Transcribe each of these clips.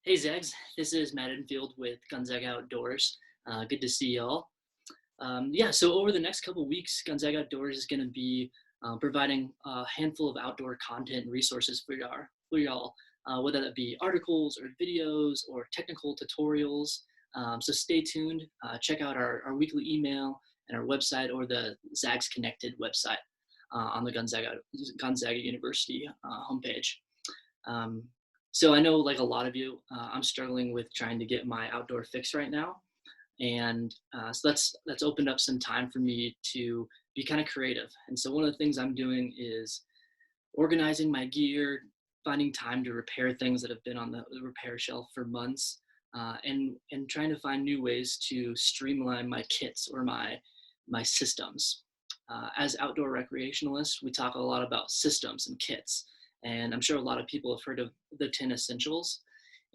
Hey Zags, this is Matt Edenfield with Gonzaga Outdoors. Good to see y'all. Yeah, so over the next couple weeks, Gonzaga Outdoors is going to be providing a handful of outdoor content and resources for y'all, whether that be articles or videos or technical tutorials. So stay tuned. Check out our weekly email and our website or the Zags Connected website on the Gonzaga University homepage. Um, so I know, like a lot of you, I'm struggling with trying to get my outdoor fix right now, and so that's opened up some time for me to be kind of creative. And so one of the things I'm doing is organizing my gear, finding time to repair things that have been on the repair shelf for months, and trying to find new ways to streamline my kits or my systems. As outdoor recreationalists, we talk a lot about systems and kits, and I'm sure a lot of people have heard of the 10 essentials.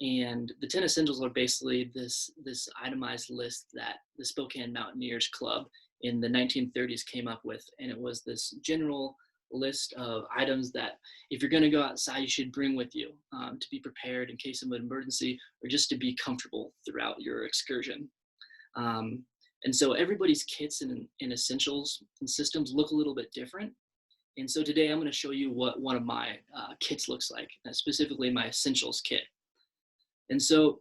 And the 10 essentials are basically this itemized list that the Spokane Mountaineers Club in the 1930s came up with, and it was this general list of items that if you're going to go outside, you should bring with you to be prepared in case of an emergency or just to be comfortable throughout your excursion. Um, and so everybody's kits and essentials and systems look a little bit different. And so today I'm going to show you what one of my kits looks like, specifically my essentials kit. And so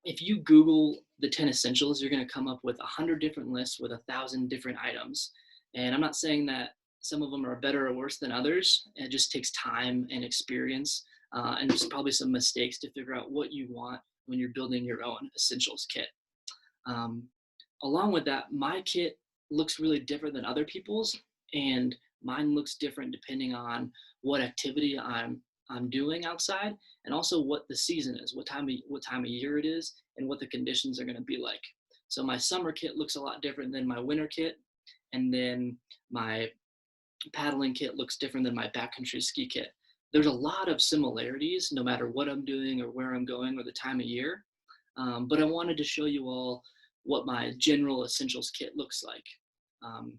if you Google the 10 essentials, you're going to come up with 100 different lists with 1,000 different items. And I'm not saying that some of them are better or worse than others. It just takes time and experience. And there's probably some mistakes to figure out what you want when you're building your own essentials kit. Um, Along with that, my kit looks really different than other people's, and mine looks different depending on what activity I'm doing outside, and also what the season is, what time of year it is, and what the conditions are going to be like. So my summer kit looks a lot different than my winter kit, and then my paddling kit looks different than my backcountry ski kit. There's a lot of similarities no matter what I'm doing or where I'm going or the time of year. But I wanted to show you all what my general essentials kit looks like. Um,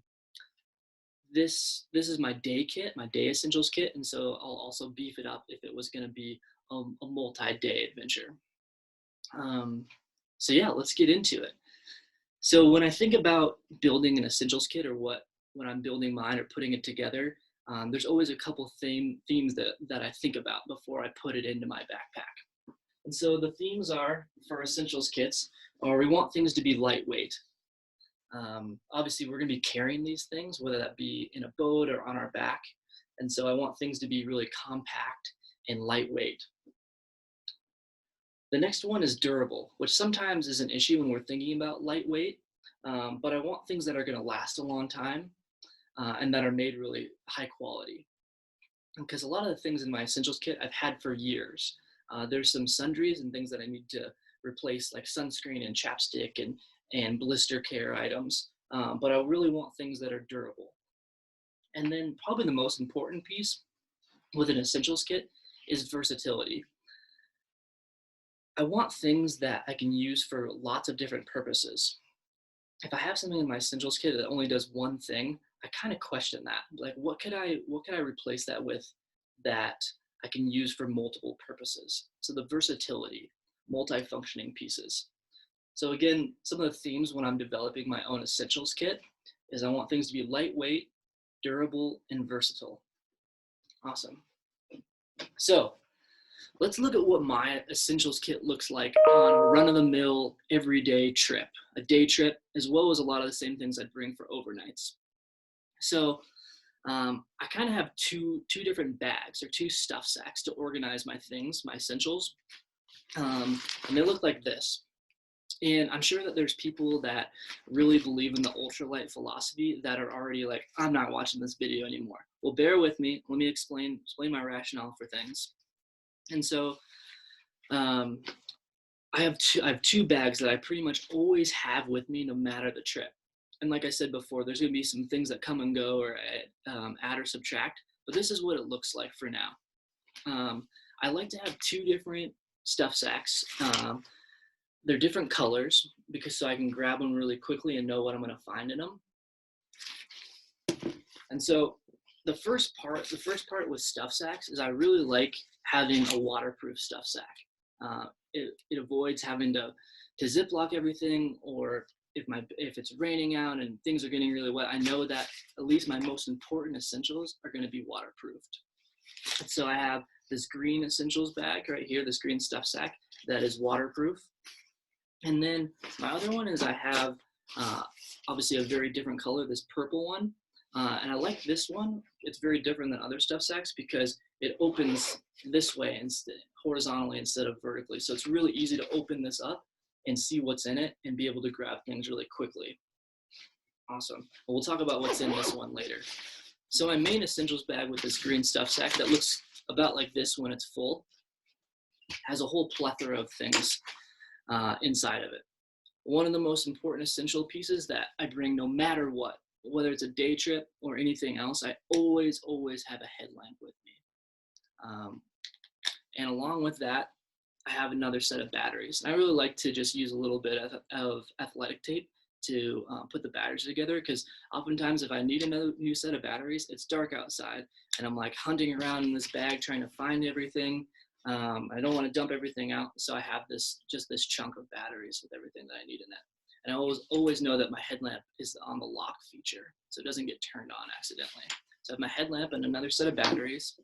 this is my day kit, my day essentials kit, and so I'll also beef it up if it was going to be a multi-day adventure. Um, so yeah, let's get into it. So when I think about building an essentials kit or when I'm building mine or putting it together, there's always a couple themes that I think about before I put it into my backpack. And so the themes are for essentials kits, or we want things to be lightweight. Obviously, we're going to be carrying these things, whether that be in a boat or on our back. And so I want things to be really compact and lightweight. The next one is durable, which sometimes is an issue when we're thinking about lightweight, but I want things that are going to last a long time and that are made really high quality. Because a lot of the things in my essentials kit I've had for years. There's some sundries and things that I need to replace, like sunscreen and chapstick and blister care items, but I really want things that are durable. And then probably the most important piece with an essentials kit is versatility. I want things that I can use for lots of different purposes. If I have something in my essentials kit that only does one thing, I kind of question that. Like, what could I replace that with that I can use for multiple purposes? So the versatility, multi-functioning pieces. So again, some of the themes when I'm developing my own essentials kit is I want things to be lightweight, durable, and versatile. Awesome. So let's look at what my essentials kit looks like on a run-of-the-mill everyday trip, a day trip, as well as a lot of the same things I'd bring for overnights. So I kind of have two different bags or two stuff sacks to organize my things, my essentials, and they look like this. And I'm sure that there's people that really believe in the ultralight philosophy that are already like, I'm not watching this video anymore. Well, bear with me. Let me explain my rationale for things. And so I have two bags that I pretty much always have with me no matter the trip. And like I said before, there's going to be some things that come and go or add or subtract, but this is what it looks like for now. I like to have two different stuff sacks. They're different colors because so I can grab them really quickly and know what I'm going to find in them. And so the first part with stuff sacks is I really like having a waterproof stuff sack. It avoids having to ziplock everything, or if it's raining out and things are getting really wet, I know that at least my most important essentials are going to be waterproofed. So I have this green essentials bag right here, this green stuff sack that is waterproof. And then my other one is I have obviously a very different color, this purple one. And I like this one. It's very different than other stuff sacks because it opens this way instead, horizontally instead of vertically. So it's really easy to open this up and see what's in it and be able to grab things really quickly. Awesome. Well, we'll talk about what's in this one later. So my main essentials bag with this green stuff sack that looks about like this when it's full has a whole plethora of things inside of it. One of the most important essential pieces that I bring no matter what, whether it's a day trip or anything else, I always have a headlamp with me. And along with that, I have another set of batteries. And I really like to just use a little bit of athletic tape to put the batteries together, because oftentimes if I need another new set of batteries, it's dark outside and I'm like hunting around in this bag trying to find everything. I don't want to dump everything out, so I have this chunk of batteries with everything that I need in it. And I always know that my headlamp is on the lock feature, so it doesn't get turned on accidentally. So I have my headlamp and another set of batteries.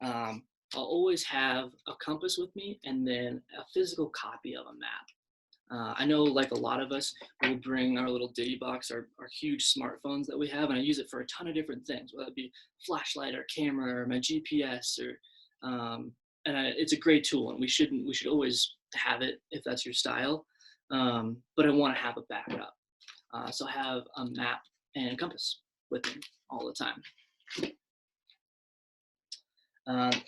I'll always have a compass with me and then a physical copy of a map. I know, like a lot of us, we'll bring our little Diddy box, our huge smartphones that we have, and I use it for a ton of different things, whether it be flashlight or camera or my GPS or it's a great tool, and we should always have it if that's your style. But I want to have a backup, so I have a map and a compass with me all the time.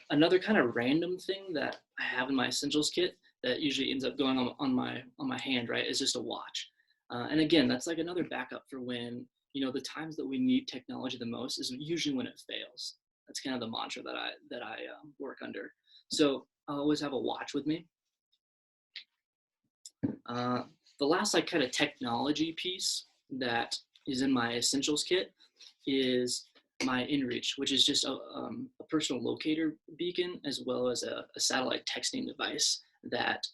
Another kind of random thing that I have in my essentials kit that usually ends up going on my hand, right, is just a watch. And again, that's like another backup for when, the times that we need technology the most is usually when it fails. That's kind of the mantra that I work under. So I always have a watch with me. The last kind of technology piece that is in my essentials kit is my InReach, which is just a personal locator beacon, as well as a satellite texting device that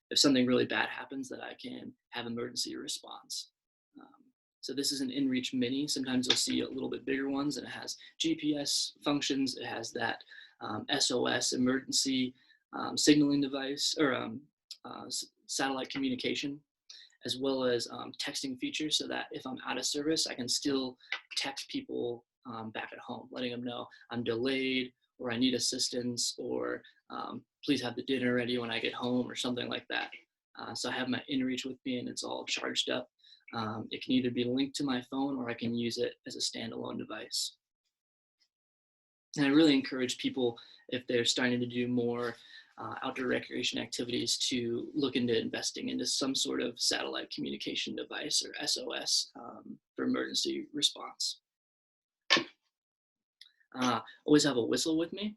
if something really bad happens, that I can have emergency response. So this is an InReach Mini. Sometimes you'll see a little bit bigger ones, and it has GPS functions. It has that SOS emergency signaling device, or satellite communication, as well as texting features, so that if I'm out of service, I can still text people back at home, letting them know I'm delayed, or I need assistance, or please have the dinner ready when I get home, or something like that. So I have my InReach with me, and it's all charged up. It can either be linked to my phone, or I can use it as a standalone device. And I really encourage people, if they're starting to do more outdoor recreation activities, to look into investing into some sort of satellite communication device, or SOS, for emergency response. Always have a whistle with me,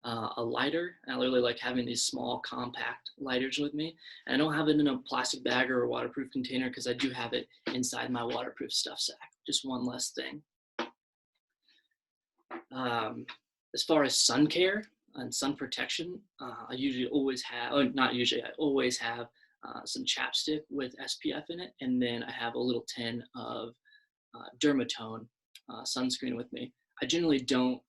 a lighter. I really like having these small compact lighters with me. And I don't have it in a plastic bag or a waterproof container, because I do have it inside my waterproof stuff sack. Just one less thing. As far as sun care and sun protection, I usually always have, or not usually, I always have some chapstick with SPF in it, and then I have a little tin of Dermatone sunscreen with me. I generally don't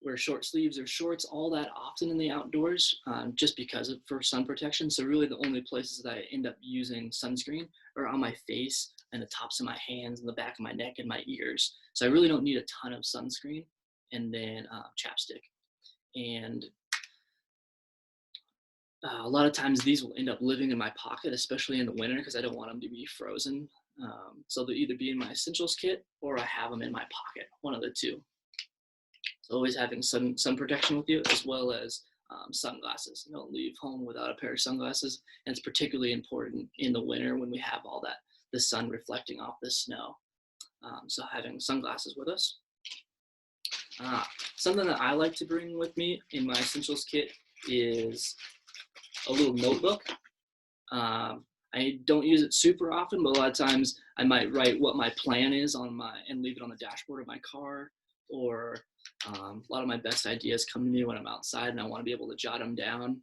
wear short sleeves or shorts all that often in the outdoors, just because for sun protection. So really the only places that I end up using sunscreen are on my face and the tops of my hands and the back of my neck and my ears. So I really don't need a ton of sunscreen, and then chapstick. And a lot of times these will end up living in my pocket, especially in the winter, because I don't want them to be frozen. So they'll either be in my essentials kit, or I have them in my pocket, one of the two. So always having sun protection with you, as well as sunglasses. You don't leave home without a pair of sunglasses, and it's particularly important in the winter when we have all that, the sun reflecting off the snow. So having sunglasses with us. Something that I like to bring with me in my essentials kit is a little notebook. I don't use it super often, but a lot of times I might write what my plan is and leave it on the dashboard of my car, or A lot of my best ideas come to me when I'm outside and I want to be able to jot them down.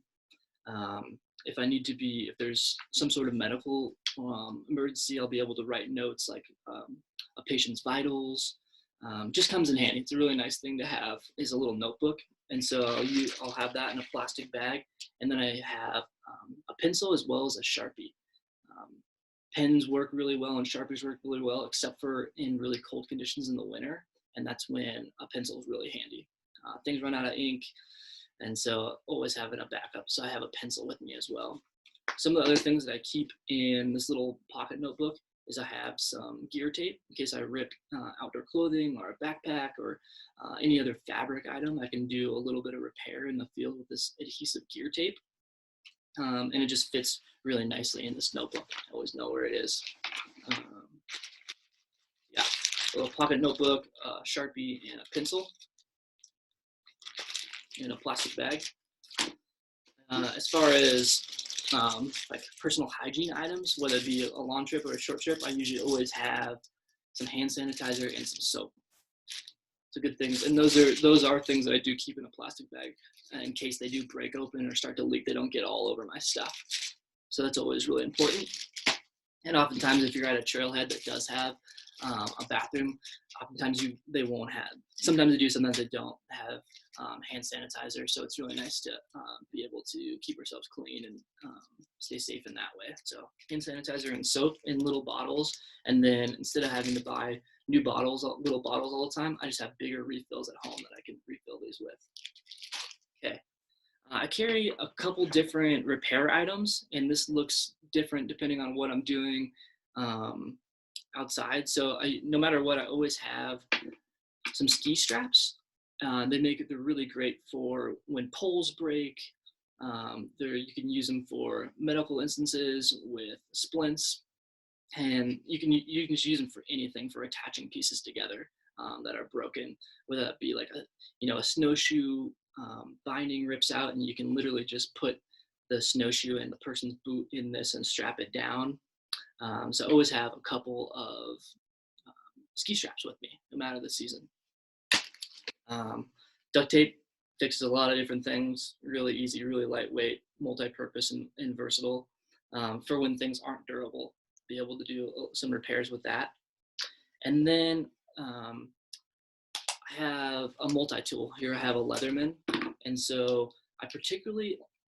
If I need to be, if there's some sort of medical emergency, I'll be able to write notes like a patient's vitals. Just comes in handy. It's a really nice thing to have, is a little notebook. And so I'll have that in a plastic bag. And then I have a pencil as well as a Sharpie. Um, Pens work really well and Sharpies work really well, except for in really cold conditions in the winter. And that's when a pencil is really handy. Things run out of ink, and so always having a backup. So I have a pencil with me as well. Some of the other things that I keep in this little pocket notebook is I have some gear tape in case I rip outdoor clothing or a backpack or any other fabric item. I can do a little bit of repair in the field with this adhesive gear tape. And it just fits really nicely in this notebook. I always know where it is. Yeah, a little pocket notebook, Sharpie, and a pencil in a plastic bag. As far as like personal hygiene items, whether it be a long trip or a short trip, I usually always have some hand sanitizer and some soap. So good things, and those are things that I do keep in a plastic bag in case they do break open or start to leak. They don't get all over my stuff. So that's always really important. And oftentimes, if you're at a trailhead that does have a bathroom, oftentimes they won't have. Sometimes they do, sometimes they don't have hand sanitizer. So it's really nice to be able to keep ourselves clean and stay safe in that way. So hand sanitizer and soap in little bottles, and then instead of having to buy new bottles, little bottles all the time, I just have bigger refills at home that I can refill these with. Okay. I carry a couple different repair items, and this looks different depending on what I'm doing outside. So no matter what, I always have some ski straps. They're really great for when poles break. You can use them for medical instances with splints, and you can use them for anything, for attaching pieces together that are broken, whether that be like a snowshoe binding rips out, and you can literally just put the snowshoe and the person's boot in this and strap it down. So I always have a couple of ski straps with me, no matter the season. Duct tape fixes a lot of different things, really easy, really lightweight, multi-purpose, and versatile for when things aren't durable. Be able to do some repairs with that. And then I have a multi-tool. Here I have a Leatherman. And so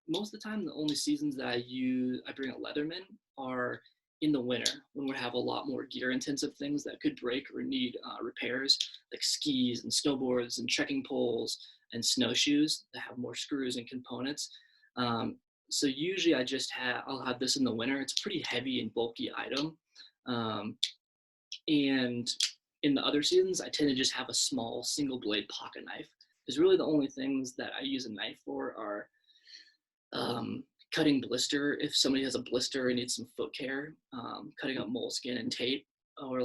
most of the time, the only seasons that I bring a Leatherman are in the winter, when we have a lot more gear intensive things that could break or need repairs, like skis and snowboards and trekking poles and snowshoes that have more screws and components. So usually I'll have this in the winter. It's a pretty heavy and bulky item. And in the other seasons, I tend to just have a small single blade pocket knife. Because really the only things that I use a knife for are cutting blister, if somebody has a blister and needs some foot care, cutting up moleskin and tape, or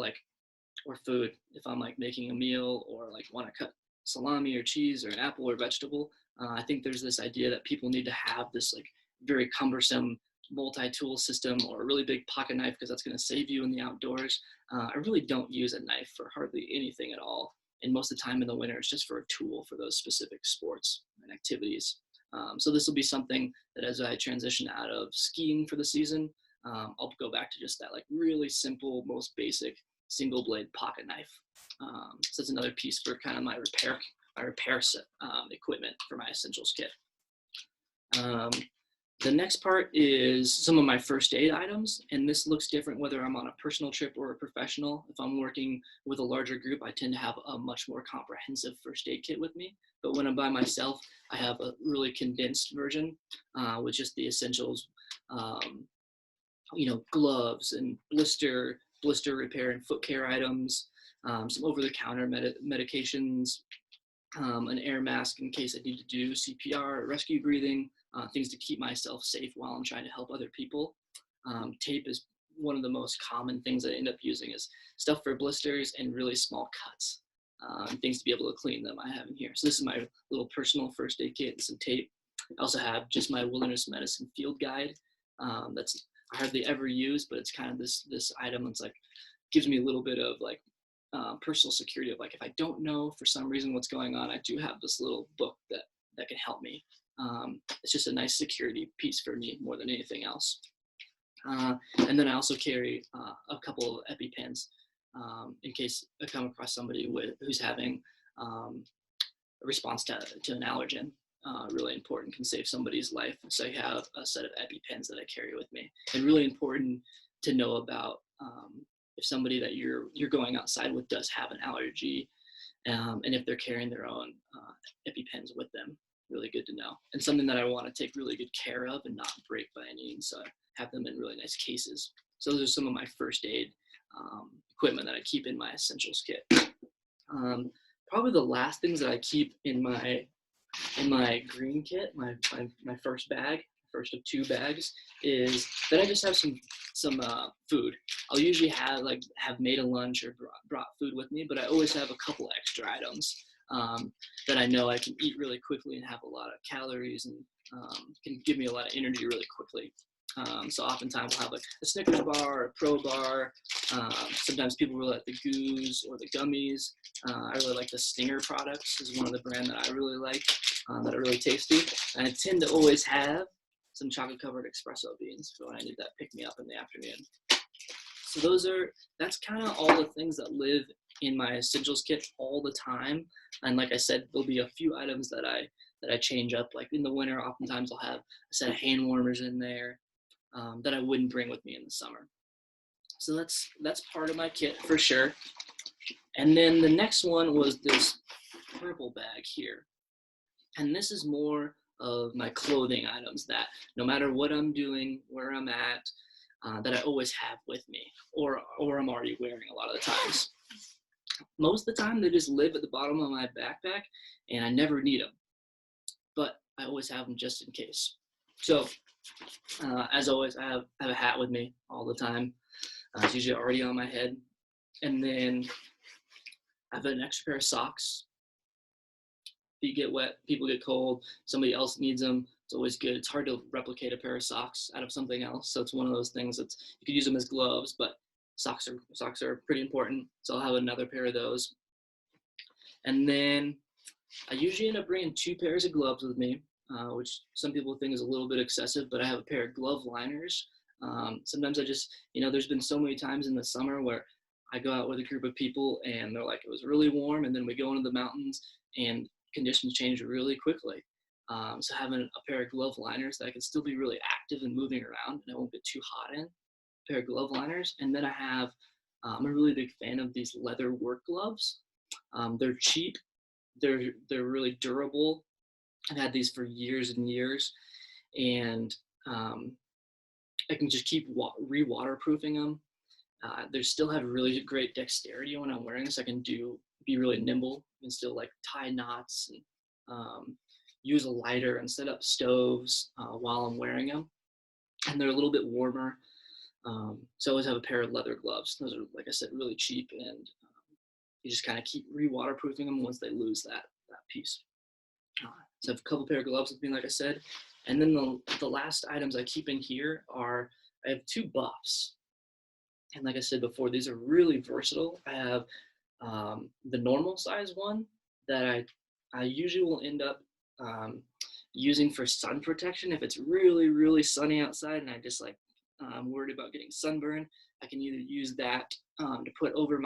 food, if I'm like making a meal or like want to cut salami or cheese or an apple or vegetable. I think there's this idea that people need to have this like very cumbersome multi-tool system or a really big pocket knife because that's going to save you in the outdoors. I really don't use a knife for hardly anything at all. And most of the time in the winter, it's just for a tool for those specific sports and activities. So this will be something that as I transition out of skiing for the season, I'll go back to just that like really simple, most basic single blade pocket knife. So that's another piece for kind of my repair equipment for my essentials kit. The next part is some of my first aid items, and this looks different whether I'm on a personal trip or a professional. If I'm working with a larger group, I tend to have a much more comprehensive first aid kit with me. But when I'm by myself, I have a really condensed version with just the essentials, gloves and blister repair and foot care items, some over-the-counter medications, an air mask in case I need to do CPR or rescue breathing, things to keep myself safe while I'm trying to help other people. Tape is one of the most common things I end up using, is stuff for blisters and really small cuts, things to be able to clean them I have in here. So this is my little personal first aid kit and some tape. I also have just my wilderness medicine field guide that's I hardly ever use, but it's kind of this item that's like gives me a little bit of like personal security of like, if I don't know for some reason what's going on, I do have this little book that can help me. It's just a nice security piece for me more than anything else. And then I also carry a couple of Epi Pens in case I come across somebody who's having a response to an allergen. Really important, can save somebody's life. So I have a set of Epi Pens that I carry with me, and really important to know about if somebody that you're going outside with does have an allergy, and if they're carrying their own Epi Pens with them. Really good to know, and something that I want to take really good care of and not break by any means. So I have them in really nice cases. So those are some of my first aid equipment that I keep in my essentials kit. Probably the last things that I keep in my green kit, my first bag, first of 2 bags, is that I just have some food. I'll usually have made a lunch or brought food with me, but I always have a couple extra items that I know I can eat really quickly and have a lot of calories and can give me a lot of energy really quickly. So oftentimes we'll have like a Snickers bar or a Pro bar. Sometimes people really like the Goos or the gummies. I really like the Stinger products, is one of the brand that I really like, that are really tasty. And I tend to always have some chocolate covered espresso beans for when I need that pick me up in the afternoon. So that's kind of all the things that live in my essentials kit all the time. And like I said, there'll be a few items that I change up. Like in the winter, oftentimes I'll have a set of hand warmers in there that I wouldn't bring with me in the summer. So that's part of my kit for sure. And then the next one was this purple bag here. And this is more of my clothing items that no matter what I'm doing, where I'm at, that I always have with me, or I'm already wearing a lot of the times. Most of the time, they just live at the bottom of my backpack, and I never need them. But I always have them just in case. So, as always, I have a hat with me all the time. It's usually already on my head. And then I have an extra pair of socks. Feet get wet, people get cold, somebody else needs them. It's always good. It's hard to replicate a pair of socks out of something else. So it's one of those things you could use them as gloves, but socks are pretty important. So I'll have another pair of those. And then I usually end up bringing 2 pairs of gloves with me, which some people think is a little bit excessive, but I have a pair of glove liners. Sometimes I just, there's been so many times in the summer where I go out with a group of people and they're like, it was really warm, and then we go into the mountains and conditions change really quickly. So having a pair of glove liners that I can still be really active and moving around and I won't get too hot in, a pair of glove liners. And then I have, I'm a really big fan of these leather work gloves. They're cheap, they're really durable. I've had these for years and years, and I can just keep re-waterproofing them. They still have really great dexterity when I'm wearing this. I can be really nimble and still like tie knots and use a lighter and set up stoves while I'm wearing them. And they're a little bit warmer. So I always have a pair of leather gloves. Those are, like I said, really cheap, and you just kind of keep re-waterproofing them once they lose that piece. So I have a couple pair of gloves with me, like I said. And then the last items I keep in here are, I have 2 buffs. And like I said before, these are really versatile. I have the normal size one that I usually will end up using for sun protection. If it's really, really sunny outside and I just I'm worried about getting sunburn, I can either use that I'll put it over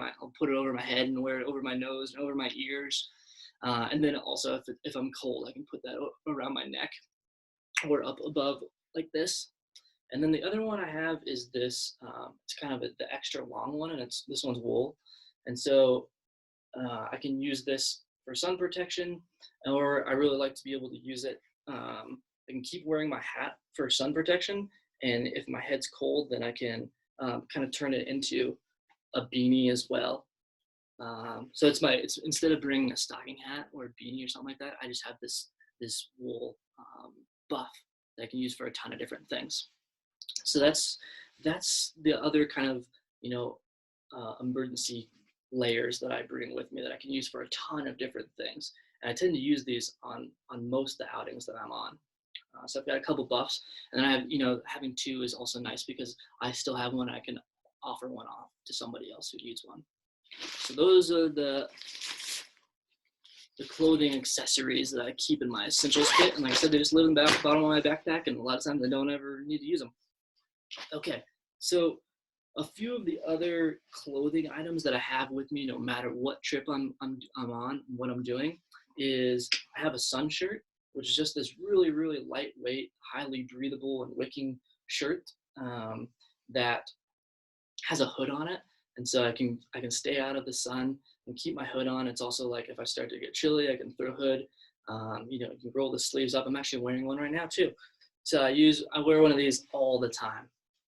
my head and wear it over my nose and over my ears. And then also if I'm cold, I can put that around my neck or up above like this. And then the other one I have is this, it's kind of the extra long one, and this one's wool. And so I can use this for sun protection, or I really like to be able to use it. I can keep wearing my hat for sun protection, and if my head's cold, then I can kind of turn it into a beanie as well. So it's instead of bringing a stocking hat or a beanie or something like that, I just have this wool buff that I can use for a ton of different things. So that's the other kind of emergency layers that I bring with me that I can use for a ton of different things. And I tend to use these on most of the outings that I'm on. So I've got a couple buffs, and then I have, having 2 is also nice because I still have one. I can offer one off to somebody else who needs one. So those are the clothing accessories that I keep in my essentials kit. And like I said, they just live in the bottom of my backpack, and a lot of times I don't ever need to use them. Okay, so a few of the other clothing items that I have with me, no matter what trip I'm on, what I'm doing, is I have a sun shirt, which is just this really, really lightweight, highly breathable and wicking shirt that has a hood on it, and so I can stay out of the sun and keep my hood on. It's also like if I start to get chilly, I can throw a hood. You can roll the sleeves up. I'm actually wearing one right now too. So I wear one of these all the time.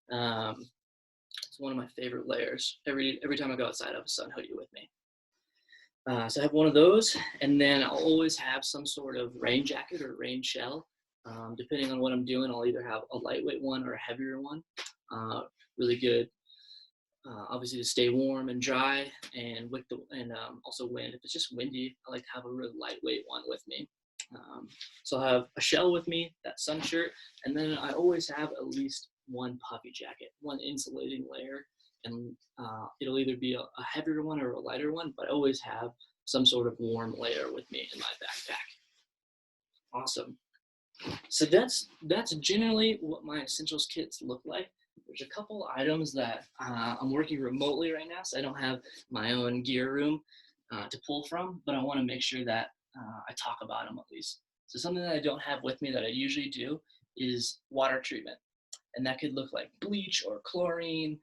It's one of my favorite layers. Every time I go outside, I have a sun hoodie with me. So I have one of those, and then I'll always have some sort of rain jacket or rain shell. Depending on what I'm doing, I'll either have a lightweight one or a heavier one. Really good, obviously, to stay warm and dry, and also wind. If it's just windy, I like to have a really lightweight one with me. So I'll have a shell with me, that sun shirt, and then I always have at least one puffy jacket, one insulating layer, and it'll either be a heavier one or a lighter one, but I always have some sort of warm layer with me in my backpack. Awesome. So that's generally what my essentials kits look like. There's a couple items that I'm working remotely right now, so I don't have my own gear room to pull from, but I want to make sure that I talk about them at least. So something that I don't have with me that I usually do is water treatment. And that could look like bleach or chlorine.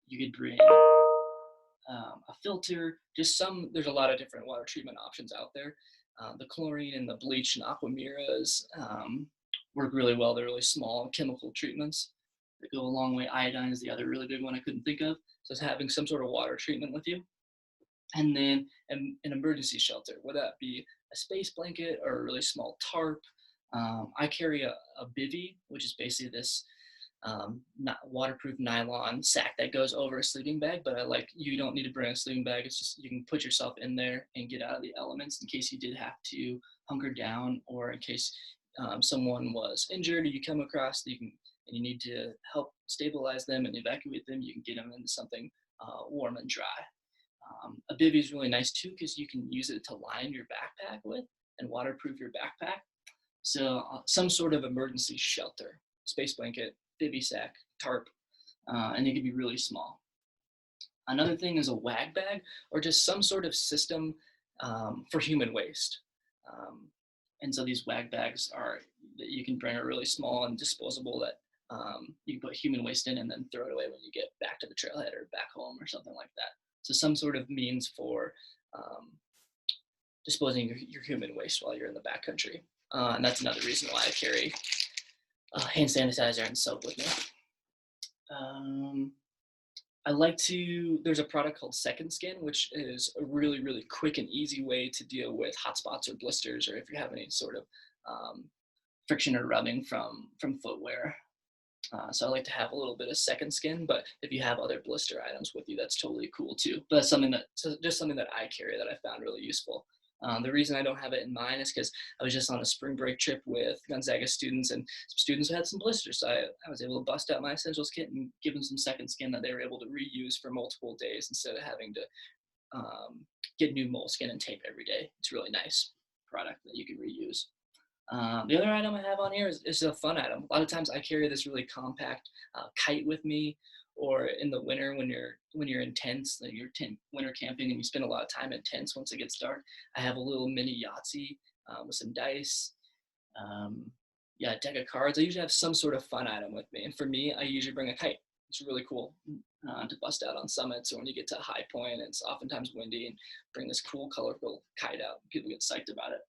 You could bring a filter, there's a lot of different water treatment options out there. The chlorine and the bleach and aquamiras work really well. They're really small chemical treatments that go a long way. Iodine is the other really big one I couldn't think of. So it's having some sort of water treatment with you. And then an emergency shelter, whether that be a space blanket or a really small tarp. I carry a bivy, which is basically this waterproof nylon sack that goes over a sleeping bag, but you don't need to bring a sleeping bag. It's just you can put yourself in there and get out of the elements in case you did have to hunker down, or in case someone was injured or you come across and you need to help stabilize them and evacuate them. You can get them into something warm and dry. A bivy is really nice too because you can use it to line your backpack with and waterproof your backpack. So some sort of emergency shelter, space blanket, bivy sack, tarp, and it can be really small. Another thing is a wag bag, or just some sort of system for human waste. And so these wag bags that you can bring are really small and disposable that you can put human waste in and then throw it away when you get back to the trailhead or back home or something like that. So some sort of means for disposing your human waste while you're in the backcountry. And that's another reason why I carry hand sanitizer and soap with me. There's a product called Second Skin, which is a really, really quick and easy way to deal with hot spots or blisters, or if you have any sort of friction or rubbing from footwear. So I like to have a little bit of Second Skin, but if you have other blister items with you, that's totally cool too. But that's just something that I carry that I found really useful. The reason I don't have it in mine is because I was just on a spring break trip with Gonzaga students, and some students had some blisters. So I was able to bust out my essentials kit and give them some Second Skin that they were able to reuse for multiple days instead of having to get new moleskin and tape every day. It's a really nice product that you can reuse. The other item I have on here is a fun item. A lot of times I carry this really compact kite with me, or in the winter when you're in tents, like you're winter camping and you spend a lot of time in tents once it gets dark. I have a little mini Yahtzee with some dice, a deck of cards. I usually have some sort of fun item with me, and for me, I usually bring a kite. It's really cool to bust out on summits, or when you get to a high point and it's oftentimes windy, and bring this cool, colorful kite out. People get psyched about it.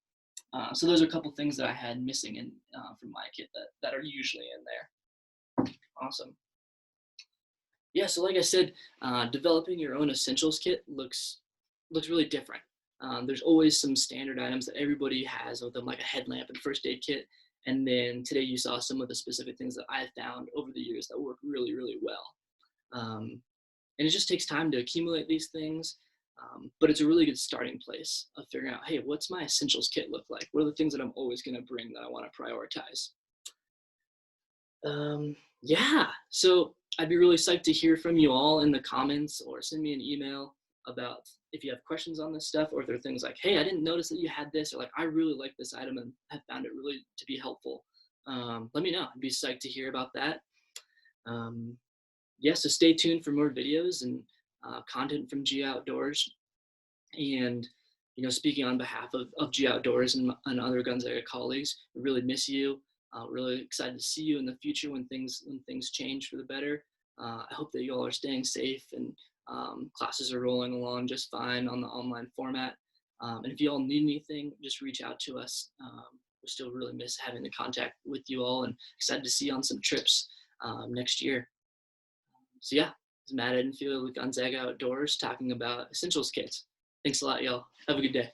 So those are a couple things that I had missing from my kit that are usually in there. Awesome. Yeah, so like I said, developing your own essentials kit looks really different. There's always some standard items that everybody has with them, like a headlamp and first aid kit. And then today you saw some of the specific things that I found over the years that work really, really well. And it just takes time to accumulate these things. But it's a really good starting place of figuring out, hey, what's my essentials kit look like? What are the things that I'm always going to bring that I want to prioritize? Yeah, so I'd be really psyched to hear from you all in the comments, or send me an email. about if you have questions on this stuff, or if there are things like, hey, I didn't notice that you had this, or like, I really like this item and have found it really to be helpful. Let me know. I'd be psyched to hear about that. Yeah, so stay tuned for more videos and content from G Outdoors. And, speaking on behalf of G Outdoors and other Gonzaga colleagues, we really miss you. Really excited to see you in the future when things change for the better. I hope that you all are staying safe and classes are rolling along just fine on the online format. And if you all need anything, just reach out to us. We still really miss having the contact with you all, and excited to see you on some trips next year. So yeah, this is Matt Edenfield with Gonzaga Outdoors talking about essentials kits. Thanks a lot, y'all. Have a good day.